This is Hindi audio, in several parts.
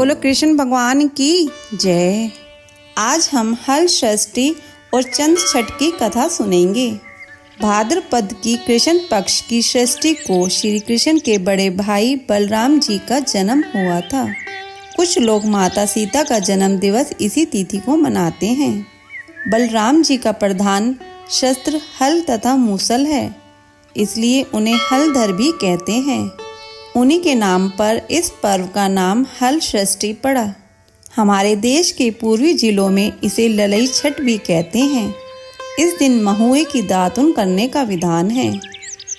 बोलो कृष्ण भगवान की जय। आज हम हल षष्ठी और चंद छठ की कथा सुनेंगे। भाद्रपद की कृष्ण पक्ष की षष्ठी को श्री कृष्ण के बड़े भाई बलराम जी का जन्म हुआ था। कुछ लोग माता सीता का जन्म दिवस इसी तिथि को मनाते हैं। बलराम जी का प्रधान शस्त्र हल तथा मूसल है, इसलिए उन्हें हलधर भी कहते हैं। उन्हीं के नाम पर इस पर्व का नाम हल षष्ठी पड़ा। हमारे देश के पूर्वी जिलों में इसे ललई छठ भी कहते हैं। इस दिन महुए की दातुन करने का विधान है।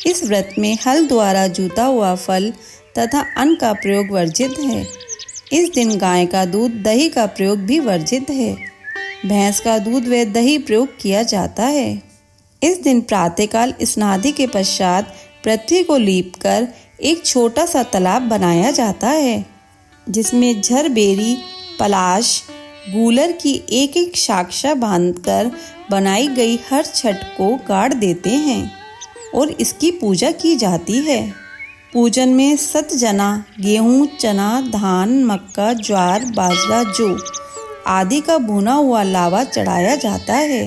इस व्रत में हल द्वारा जूता हुआ फल तथा अन्न का प्रयोग वर्जित है। इस दिन गाय का दूध दही का प्रयोग भी वर्जित है। भैंस का दूध व दही प्रयोग किया जाता है। इस दिन प्रातःकाल स्नादि के पश्चात पृथ्वी को लीपकर एक छोटा सा तालाब बनाया जाता है, जिसमें झरबेरी, पलाश, गूलर की एक एक शाखा बांधकर बनाई गई हर छठ को गाड़ देते हैं और इसकी पूजा की जाती है। पूजन में सतजना, गेहूं, चना, धान, मक्का, ज्वार, बाजरा, जौ आदि का भुना हुआ लावा चढ़ाया जाता है।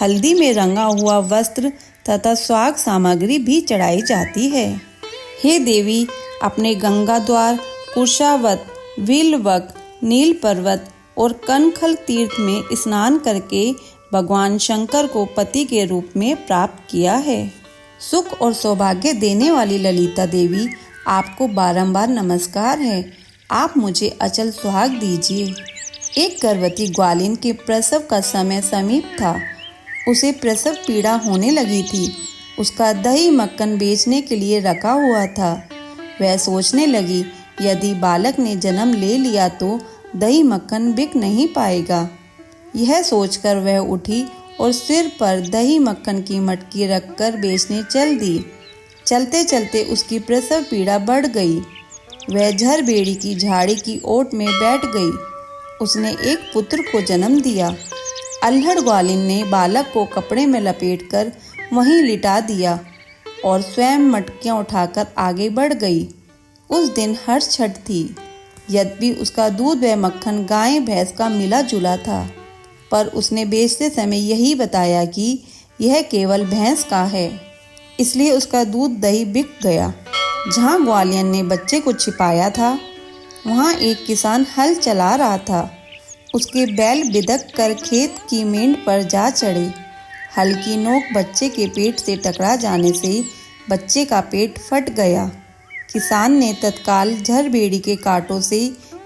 हल्दी में रंगा हुआ वस्त्र तथा स्वाग सामग्री भी चढ़ाई जाती है। हे देवी, अपने गंगा द्वार, कुशावत, विल्वक, नील पर्वत और कनखल तीर्थ में स्नान करके भगवान शंकर को पति के रूप में प्राप्त किया है। सुख और सौभाग्य देने वाली ललिता देवी, आपको बारंबार नमस्कार है। आप मुझे अचल सुहाग दीजिए। एक गर्भवती ग्वालिन के प्रसव का समय समीप था। उसे प्रसव पीड़ा होने लगी थी। उसका दही मक्खन बेचने के लिए रखा हुआ था। वह सोचने लगी, यदि बालक ने जन्म ले लिया तो दही मक्खन बिक नहीं पाएगा। यह सोचकर वह उठी और सिर पर दही मक्खन की मटकी रखकर बेचने चल दी। चलते चलते उसकी प्रसव पीड़ा बढ़ गई। वह झरबेड़ी की झाड़ी की ओट में बैठ गई। उसने एक पुत्र को जन्म दिया। अल्हड़ ग्वालिन ने बालक को कपड़े में लपेटकर वहीं लिटा दिया और स्वयं मटकियां उठाकर आगे बढ़ गई। उस दिन हर छठ थी। यद्यपि उसका दूध व मक्खन गाय भैंस का मिला जुला था, पर उसने बेचते समय यही बताया कि यह केवल भैंस का है, इसलिए उसका दूध दही बिक गया। जहाँ ग्वालियन ने बच्चे को छिपाया था, वहाँ एक किसान हल चला रहा था। उसके बैल बिदक कर खेत की मेंढ पर जा चढ़े। हल की नोक बच्चे के पेट से टकरा जाने से बच्चे का पेट फट गया। किसान ने तत्काल झरबेड़ी के कांटों से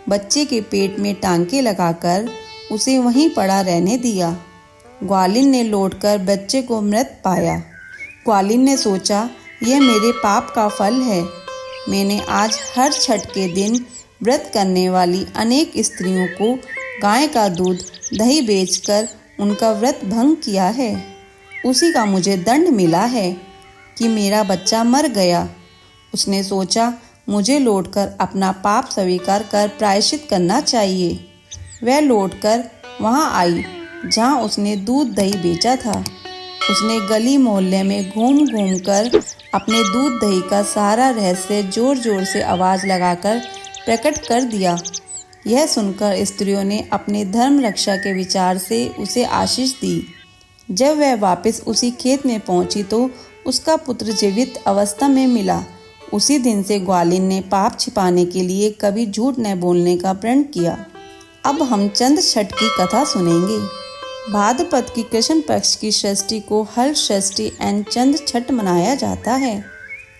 बच्चे के पेट में टांके लगाकर उसे वहीं पड़ा रहने दिया। ग्वालिन ने लौटकर बच्चे को मृत पाया। ग्वालिन ने सोचा, यह मेरे पाप का फल है। मैंने आज हर छठ के दिन व्रत करने वाली अनेक स्त्रियों को गाय का दूध दही बेचकर उनका व्रत भंग किया है। उसी का मुझे दंड मिला है कि मेरा बच्चा मर गया। उसने सोचा, मुझे लौटकर अपना पाप स्वीकार कर प्रायश्चित करना चाहिए। वह लौटकर वहां आई जहां उसने दूध दही बेचा था। उसने गली मोहल्ले में घूम घूम कर अपने दूध दही का सारा रहस्य जोर जोर से आवाज़ लगाकर प्रकट कर दिया। यह सुनकर स्त्रियों ने अपने धर्म रक्षा के विचार से उसे आशीष दी। जब वह वापस उसी खेत में पहुंची तो उसका पुत्र जीवित अवस्था में मिला। उसी दिन से ग्वालिन ने पाप छिपाने के लिए कभी झूठ न बोलने का प्रण किया। अब हम चंद छठ की कथा सुनेंगे। भाद्रपद की कृष्ण पक्ष की षष्ठी को हल षष्ठी एंड चंद छठ मनाया जाता है।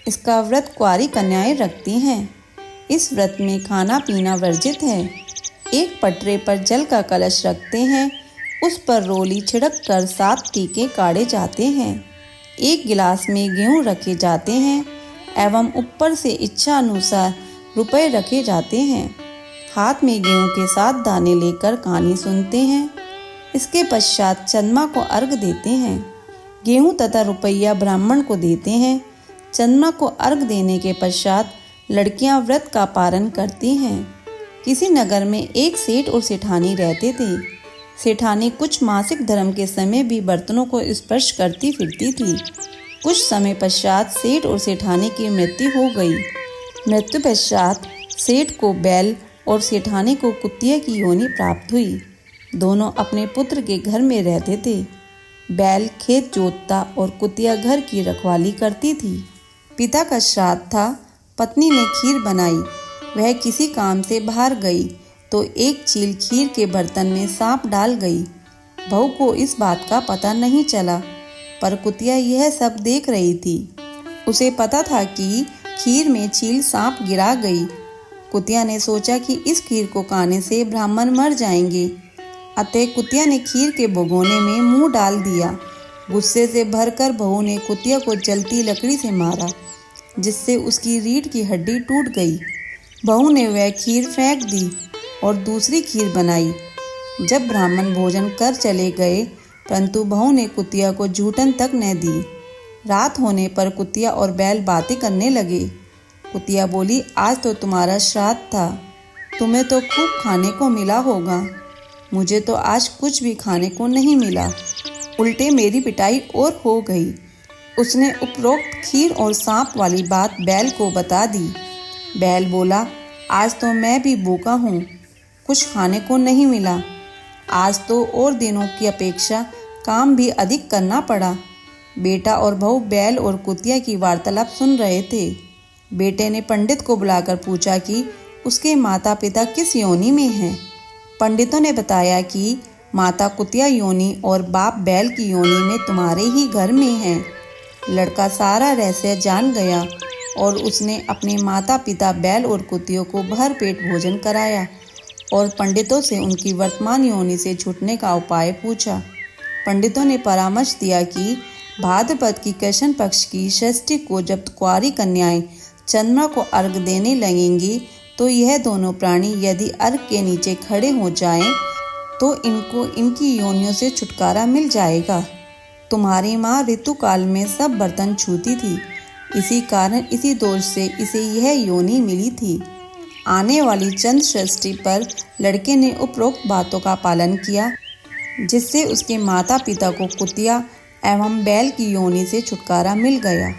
इसका व्रत कुंवारी कन्याएं रखती हैं। इस व्रत में खाना पीना वर्जित है। एक पटरे पर जल का कलश रखते हैं। उस पर रोली छिड़क कर 7 टीके काढ़े जाते हैं। एक गिलास में गेहूं रखे जाते हैं एवं ऊपर से इच्छा अनुसार रुपए रखे जाते हैं। हाथ में गेहूं के 7 दाने लेकर कहानी सुनते हैं। इसके पश्चात चंद्रमा को अर्घ देते हैं। गेहूं तथा रुपया ब्राह्मण को देते हैं। चंद्रमा को अर्घ देने के पश्चात लड़कियां व्रत का पारण करती हैं। किसी नगर में एक सेठ और सेठानी रहते थे। सेठानी कुछ मासिक धर्म के समय भी बर्तनों को स्पर्श करती फिरती थी। कुछ समय पश्चात सेठ और सेठानी की मृत्यु हो गई। मृत्यु पश्चात सेठ को बैल और सेठानी को कुतिया की योनि प्राप्त हुई। दोनों अपने पुत्र के घर में रहते थे। बैल खेत जोतता और कुतिया घर की रखवाली करती थी। पिता का श्राद्ध था। पत्नी ने खीर बनाई। वह किसी काम से बाहर गई तो एक चील खीर के बर्तन में सांप डाल गई। बहू को इस बात का पता नहीं चला, पर कुतिया यह सब देख रही थी। उसे पता था कि खीर में चील सांप गिरा गई। कुतिया ने सोचा कि इस खीर को खाने से ब्राह्मण मर जाएंगे। अतः कुतिया ने खीर के भगोने में मुंह डाल दिया। गुस्से से भरकर बहू ने कुतिया को जलती लकड़ी से मारा, जिससे उसकी रीढ़ की हड्डी टूट गई। बहू ने वह खीर फेंक दी और दूसरी खीर बनाई। जब ब्राह्मण भोजन कर चले गए, परंतु बहू ने कुतिया को जूठन तक न दी। रात होने पर कुतिया और बैल बातें करने लगे। कुतिया बोली, आज तो तुम्हारा श्राद्ध था, तुम्हें तो खूब खाने को मिला होगा। मुझे तो आज कुछ भी खाने को नहीं मिला, उल्टे मेरी पिटाई और हो गई। उसने उपरोक्त खीर और सांप वाली बात बैल को बता दी। बैल बोला, आज तो मैं भी भूखा हूँ, कुछ खाने को नहीं मिला। आज तो और दिनों की अपेक्षा काम भी अधिक करना पड़ा। बेटा और बहू बैल और कुतिया की वार्तालाप सुन रहे थे। बेटे ने पंडित को बुलाकर पूछा कि उसके माता पिता किस योनि में हैं। पंडितों ने बताया कि माता कुतिया योनि और बाप बैल की योनि में तुम्हारे ही घर में हैं। लड़का सारा रहस्य जान गया और उसने अपने माता पिता बैल और कुतियों को भर पेट भोजन कराया और पंडितों से उनकी वर्तमान योनि से छूटने का उपाय पूछा। पंडितों ने परामर्श दिया कि भाद्रपद की कृष्ण पक्ष की षष्ठी को जब कुंवारी कन्याएं चंद्रमा को अर्घ देने लगेंगी तो यह दोनों प्राणी यदि अर्घ के नीचे खड़े हो जाएं तो इनको इनकी योनियों से छुटकारा मिल जाएगा। तुम्हारी माँ ऋतुकाल में सब बर्तन छूती थी, इसी कारण इसी दोष से इसे यह योनि मिली थी। आने वाली चंद्र षष्ठी पर लड़के ने उपरोक्त बातों का पालन किया, जिससे उसके माता पिता को कुतिया एवं बैल की योनि से छुटकारा मिल गया।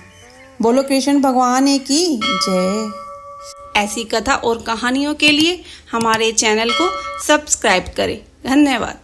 बोलो कृष्ण भगवान की जय। ऐसी कथा और कहानियों के लिए हमारे चैनल को सब्सक्राइब करें। धन्यवाद।